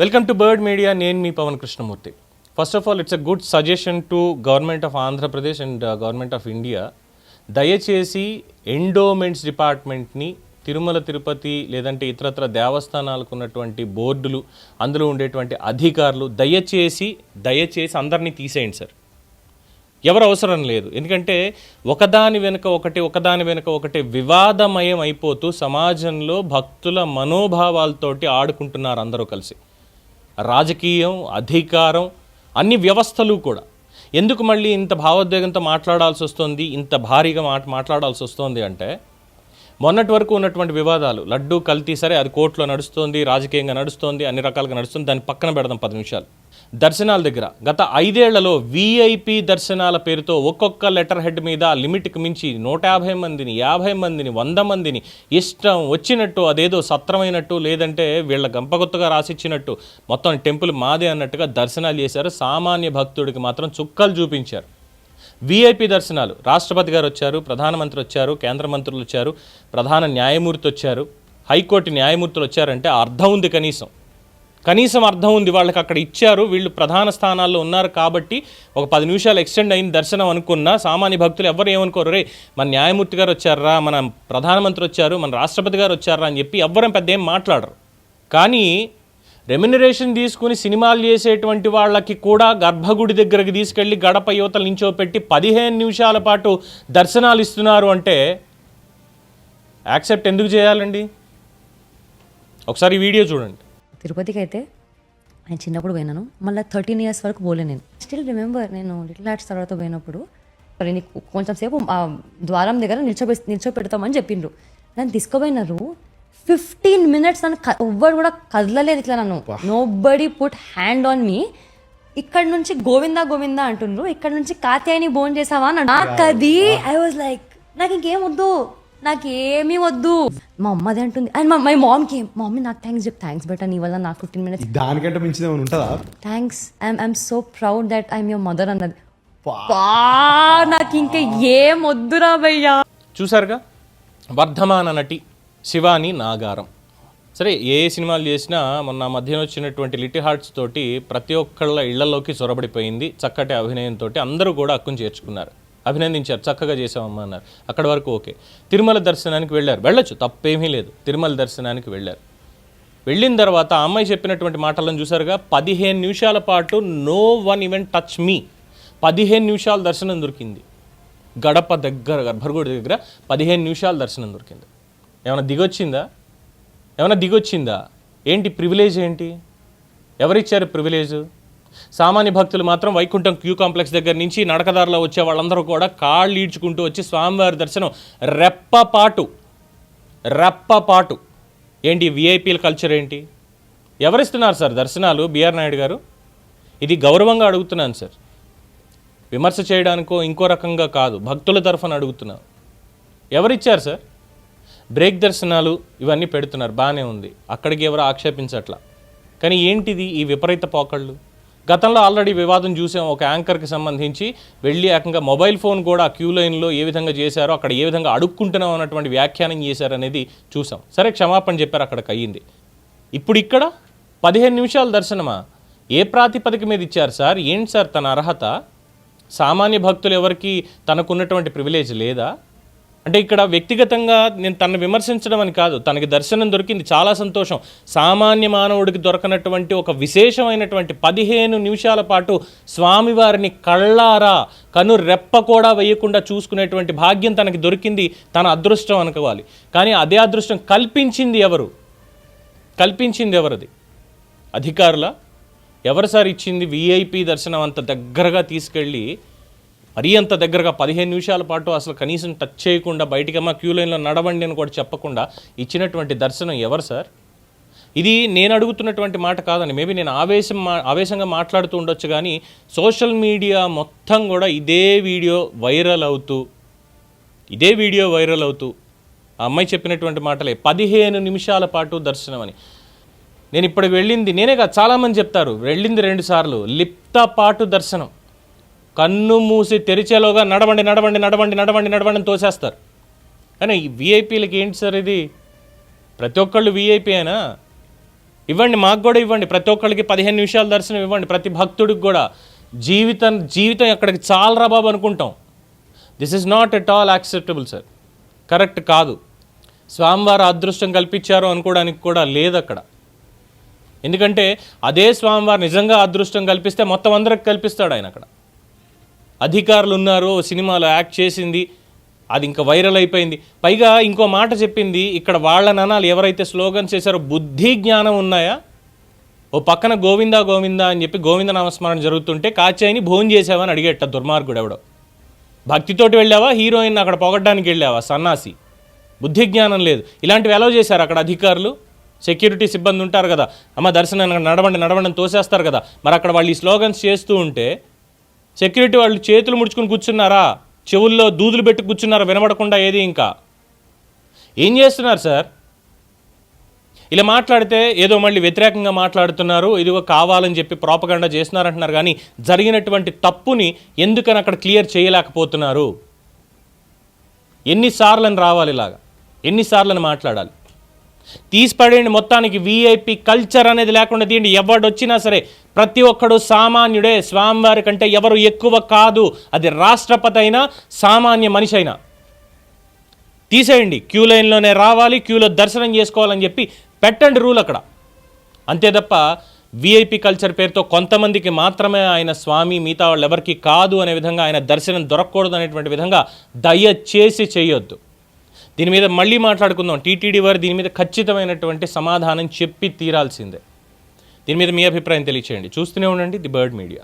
Welcome to bird media. నేను మీ Pavan Krishnamurthy. First of all, it's a good suggestion to government of Andhra Pradesh and government of India. దయచేసి endowments డిపార్ట్మెంట్ని తిరుమల తిరుపతి లేదంటే ఇతరత్ర దేవస్థానాలకు ఉన్నటువంటి బోర్డులు, అందులో ఉండేటువంటి అధికారులు దయచేసి అందరినీ తీసేయండి సార్. ఎవరు అవసరం లేదు. ఎందుకంటే ఒకదాని వెనుక ఒకటి వివాదమయం అయిపోతూ సమాజంలో భక్తుల మనోభావాలతోటి ఆడుకుంటున్నారు అందరూ కలిసి. రాజకీయం, అధికారం, అన్ని వ్యవస్థలు కూడా. ఎందుకు మళ్ళీ ఇంత భావోద్వేగంతో మాట్లాడాల్సి వస్తుంది, ఇంత భారీగా మాట్లాడాల్సి వస్తుంది అంటే, మొన్నటి వరకు ఉన్నటువంటి వివాదాలు, లడ్డూ కల్తీ, సరే అది కోర్టులో నడుస్తుంది, రాజకీయంగా నడుస్తుంది, అన్ని రకాలుగా నడుస్తుంది, దాన్ని పక్కన పెడదాం 10 నిమిషాలు. దర్శనాల దగ్గర గత 5 ఏళ్లలో వీఐపీ దర్శనాల పేరుతో ఒక్కొక్క లెటర్ హెడ్ మీద లిమిట్కి మించి 150 మందిని, 50 మందిని, 100 మందిని ఇష్టం వచ్చినట్టు, అదేదో సత్రమైనట్టు, లేదంటే వీళ్ళ గంపగొత్తగా రాసిచ్చినట్టు మొత్తం టెంపుల్ మాదే అన్నట్టుగా దర్శనాలు చేశారు. సామాన్య భక్తుడికి మాత్రం చుక్కలు చూపించారు. వీఐపీ దర్శనాలు, రాష్ట్రపతి గారు వచ్చారు, ప్రధానమంత్రి వచ్చారు, కేంద్ర మంత్రులు వచ్చారు, ప్రధాన న్యాయమూర్తి వచ్చారు, హైకోర్టు న్యాయమూర్తులు వచ్చారంటే అర్థం ఉంది. కనీసం అర్థం ఉంది. వాళ్ళకి అక్కడ ఇచ్చారు, వీళ్ళు ప్రధాన స్థానాల్లో ఉన్నారు కాబట్టి ఒక 10 నిమిషాలు ఎక్స్టెండ్ అయిన దర్శనం అనుకున్నా సామాన్య భక్తులు ఎవరు ఏమనుకోరు, రే మన న్యాయమూర్తి గారు వచ్చారా, మన ప్రధానమంత్రి వచ్చారు, మన రాష్ట్రపతి గారు వచ్చారా అని చెప్పి ఎవ్వరం పెద్ద ఏం మాట్లాడరు. కానీ రెమ్యునరేషన్ తీసుకుని సినిమాలు చేసేటువంటి వాళ్ళకి కూడా గర్భగుడి దగ్గరికి తీసుకెళ్ళి గడప యువతలు నించోపెట్టి 15 నిమిషాల పాటు దర్శనాలు ఇస్తున్నారు అంటే యాక్సెప్ట్ ఎందుకు చేయాలండి? ఒకసారి ఈ వీడియో చూడండి. తిరుపతికి అయితే నేను చిన్నప్పుడు పోయినాను, మళ్ళీ 13 years వరకు పోలే. నేను స్టిల్ రిమెంబర్, నేను లిటిల్ ఆర్ట్స్ తర్వాత పోయినప్పుడు కొంచెం సేపు ద్వారం దగ్గర నిల్చోపెడతామని చెప్పిండ్రు. నన్ను తీసుకుపోయినారు. 15 minutes నన్ను ఎవ్వరు కూడా కదలలేదు ఇట్లా. నన్ను nobody put hand on me. ఇక్కడ నుంచి గోవిందా గోవిందా అంటుండ్రు, ఇక్కడ నుంచి కాత్యాయని బోన్ చేసావా నాకు. అది ఐ వాజ్ లైక్, నాకు ఇంకేం వద్దు, నాకేమీ వద్దు. మా అమ్మది అంటుంది. అండ్ మై మామ్కి, మా మమ్మీ నాకు థ్యాంక్స్ బెటర్, నీ వల్ల నాకు 15 minutes దానికంటే మించింది ఏమైనా ఉంటుందా? Thanks, I'm so proud that I'm your mother అన్నది. నాకు ఇంకా ఏం వద్దురా భయ్యా. చూసారుగా, వర్ధమాన నటి శివాని నాగారం. సరే, ఏ సినిమాలు చేసినా మొన్న మధ్యన వచ్చినటువంటి లిటిల్ హార్ట్స్ తోటి ప్రతి ఒక్కళ్ళ ఇళ్లలోకి చొరబడిపోయింది. చక్కటి అభినయంతో అందరూ కూడా హక్కును చేర్చుకున్నారు, అభినందించారు, చక్కగా చేసామమ్మా అన్నారు. అక్కడి వరకు ఓకే. తిరుమల దర్శనానికి వెళ్ళొచ్చు, తప్పేమీ లేదు. తిరుమల దర్శనానికి వెళ్ళిన తర్వాత ఆ అమ్మాయి చెప్పినటువంటి మాటలను చూసారుగా. 15 నిమిషాల పాటు no one even touch me. 15 నిమిషాలు దర్శనం దొరికింది. గడప దగ్గర, గర్భగుడి దగ్గర 15 నిమిషాలు దర్శనం దొరికింది. ఏమైనా దిగొచ్చిందా? ఏంటి ప్రివిలేజ్? ఏంటి ఎవరిచ్చారు ప్రివిలేజ్? సామాన్య భక్తులు మాత్రం వైకుంఠం క్యూ కాంప్లెక్స్ దగ్గర నుంచి నడకదారిలో వచ్చే వాళ్ళందరూ కూడా కాళ్ళు ఈడ్చుకుంటూ వచ్చి స్వామివారి దర్శనం రెప్పపాటు. ఏంటి విఐపీల కల్చర్ ఏంటి? ఎవరిస్తున్నారు సార్ దర్శనాలు? బిఆర్ నాయుడు గారు, ఇది గౌరవంగా అడుగుతున్నాను సార్, విమర్శ చేయడానికో ఇంకో రకంగా కాదు, భక్తుల తరఫున అడుగుతున్నాను. ఎవరిచ్చారు సార్? బ్రేక్ దర్శనాలు ఇవన్నీ పెడుతున్నారు, బాగానే ఉంది, అక్కడికి ఎవరు ఆక్షేపించట్లా. కానీ ఏంటిది ఈ విపరీత పోకళ్ళు? గతంలో ఆల్రెడీ వివాదం చూసాం. ఒక యాంకర్కి సంబంధించి వెళ్ళి ఏకంగా మొబైల్ ఫోన్ కూడా క్యూ లైన్లో ఏ విధంగా చేశారో, అక్కడ ఏ విధంగా అడుక్కుంటున్నాం అన్నటువంటి వ్యాఖ్యానం చేశారనేది చూసాం. సరే, క్షమాపణ చెప్పారు, అక్కడికి అయ్యింది. ఇప్పుడు ఇక్కడ 15 నిమిషాల దర్శనమా? ఏ ప్రాతిపదిక మీద ఇచ్చారు సార్? ఏంటి సార్ తన అర్హత? సామాన్య భక్తులు ఎవరికి తనకున్నటువంటి ప్రివిలేజ్ లేదా? అంటే ఇక్కడ వ్యక్తిగతంగా నేను తనను విమర్శించడం అని కాదు, తనకి దర్శనం దొరికింది, చాలా సంతోషం. సామాన్య మానవుడికి దొరకనటువంటి ఒక విశేషమైనటువంటి 15 నిమిషాల పాటు స్వామివారిని కళ్ళారా, కను రెప్ప కూడా వేయకుండా చూసుకునేటువంటి భాగ్యం తనకి దొరికింది, తన అదృష్టం అనుకోవాలి. కానీ అదే అదృష్టం కల్పించింది ఎవరది? అధికారుల? ఎవరు సార్ ఇచ్చింది? వీఐపీ దర్శనం అంత దగ్గరగా తీసుకెళ్ళి, మరీ అంత దగ్గరగా 15 నిమిషాల పాటు అసలు కనీసం టచ్ చేయకుండా, బయటికమ్మా క్యూ లైన్లో నడవండి అని కూడా చెప్పకుండా ఇచ్చినటువంటి దర్శనం ఎవరు సార్? ఇది నేను అడుగుతున్నటువంటి మాట కాదని, మేబీ నేను ఆవేశంగా మాట్లాడుతూ ఉండొచ్చు, కానీ సోషల్ మీడియా మొత్తం కూడా ఇదే వీడియో వైరల్ అవుతూ ఆ అమ్మాయి చెప్పినటువంటి మాటలే 15 నిమిషాల పాటు దర్శనం అని. నేను ఇప్పటికి వెళ్ళింది, నేనే కాదు చాలామంది చెప్తారు, వెళ్ళింది 2 సార్లు లిప్తపాటు దర్శనం. కన్ను మూసి తెరిచేలోగా నడవండి తోసేస్తారు. కానీ ఈ వీఐపీలకి ఏంటి సార్ ఇది? ప్రతి ఒక్కళ్ళు వీఐపీ అయినా? ఇవ్వండి, మాకు కూడా ఇవ్వండి. ప్రతి ఒక్కరికి 15 నిమిషాల దర్శనం ఇవ్వండి. ప్రతి భక్తుడికి కూడా జీవితం ఎక్కడికి చాలరా బాబు అనుకుంటాం. This is not at all acceptable sir. Correct కాదు. స్వామివారు అదృష్టం కల్పించారు అనుకోవడానికి కూడా లేదు అక్కడ. ఎందుకంటే అదే స్వామివారు నిజంగా అదృష్టం కల్పిస్తే మొత్తం అందరికి కల్పిస్తాడు ఆయన. అక్కడ అధికారులు ఉన్నారు, సినిమాలో యాక్ట్ చేసింది, అది ఇంకా వైరల్ అయిపోయింది. పైగా ఇంకో మాట చెప్పింది, ఇక్కడ వాళ్ళని అనాలి ఎవరైతే స్లోగన్స్ చేశారో, బుద్ధి జ్ఞానం ఉన్నాయా? ఓ పక్కన గోవిందా గోవిందా అని చెప్పి గోవింద నామస్మరణ జరుగుతుంటే కాచాయిని భోజనం చేసావని అడిగేట దుర్మార్గుడు ఎవడో. భక్తితోటి వెళ్ళావా, హీరోయిన్ అక్కడ పొగడ్డానికి వెళ్ళావా? సన్నాసి. బుద్ధి జ్ఞానం లేదు. ఇలాంటివి ఎలా చేశారు అక్కడ అధికారులు? సెక్యూరిటీ సిబ్బంది ఉంటారు కదా, అమ్మ దర్శనం నడవండి నడవండి తోసేస్తారు కదా. మరి అక్కడ వాళ్ళు ఈ స్లోగన్స్ చేస్తూ ఉంటే సెక్యూరిటీ వాళ్ళు చేతులు ముడుచుకుని కూర్చున్నారా? చెవుల్లో దూదులు పెట్టి కూర్చున్నారా వినబడకుండా? ఏది ఇంకా ఏం చేస్తున్నారు సార్? ఇలా మాట్లాడితే ఏదో మళ్ళీ వ్యతిరేకంగా మాట్లాడుతున్నారు, ఇదిగో కావాలని చెప్పి ప్రాపగండా చేస్తున్నారంటున్నారు. కానీ జరిగినటువంటి తప్పుని ఎందుకని అక్కడ క్లియర్ చేయలేకపోతున్నారు? ఎన్నిసార్లని రావాలి ఇలాగా? ఎన్నిసార్లని మాట్లాడాలి? తీసిపడేయండి మొత్తానికి. వీఐపీ కల్చర్ అనేది లేకుండా తీయండి. ఎవడొచ్చినా సరే ప్రతి ఒక్కడు సామాన్యుడే. స్వామివారి కంటే ఎవరు ఎక్కువ కాదు. అది రాష్ట్రపతి అయినా సామాన్య మనిషి అయినా. తీసేయండి. క్యూ లైన్లోనే రావాలి, క్యూలో దర్శనం చేసుకోవాలని చెప్పి పెట్టండి రూల్ అక్కడ. అంతే తప్ప వీఐపీ కల్చర్ పేరుతో కొంతమందికి మాత్రమే ఆయన స్వామి, మిగతా వాళ్ళు ఎవరికి కాదు అనే విధంగా, ఆయన దర్శనం దొరకకూడదు అనేటువంటి విధంగా దయచేసి చేయొద్దు. దీని మీద మళ్ళీ మాట్లాడుకుందాం. టీటీడీ వారు దీని మీద ఖచ్చితమైనటువంటి సమాధానం చెప్పి తీరాల్సిందే. దీని మీద మీ అభిప్రాయం తెలియచేయండి. చూస్తూనే ఉండండి ది బర్డ్ మీడియా.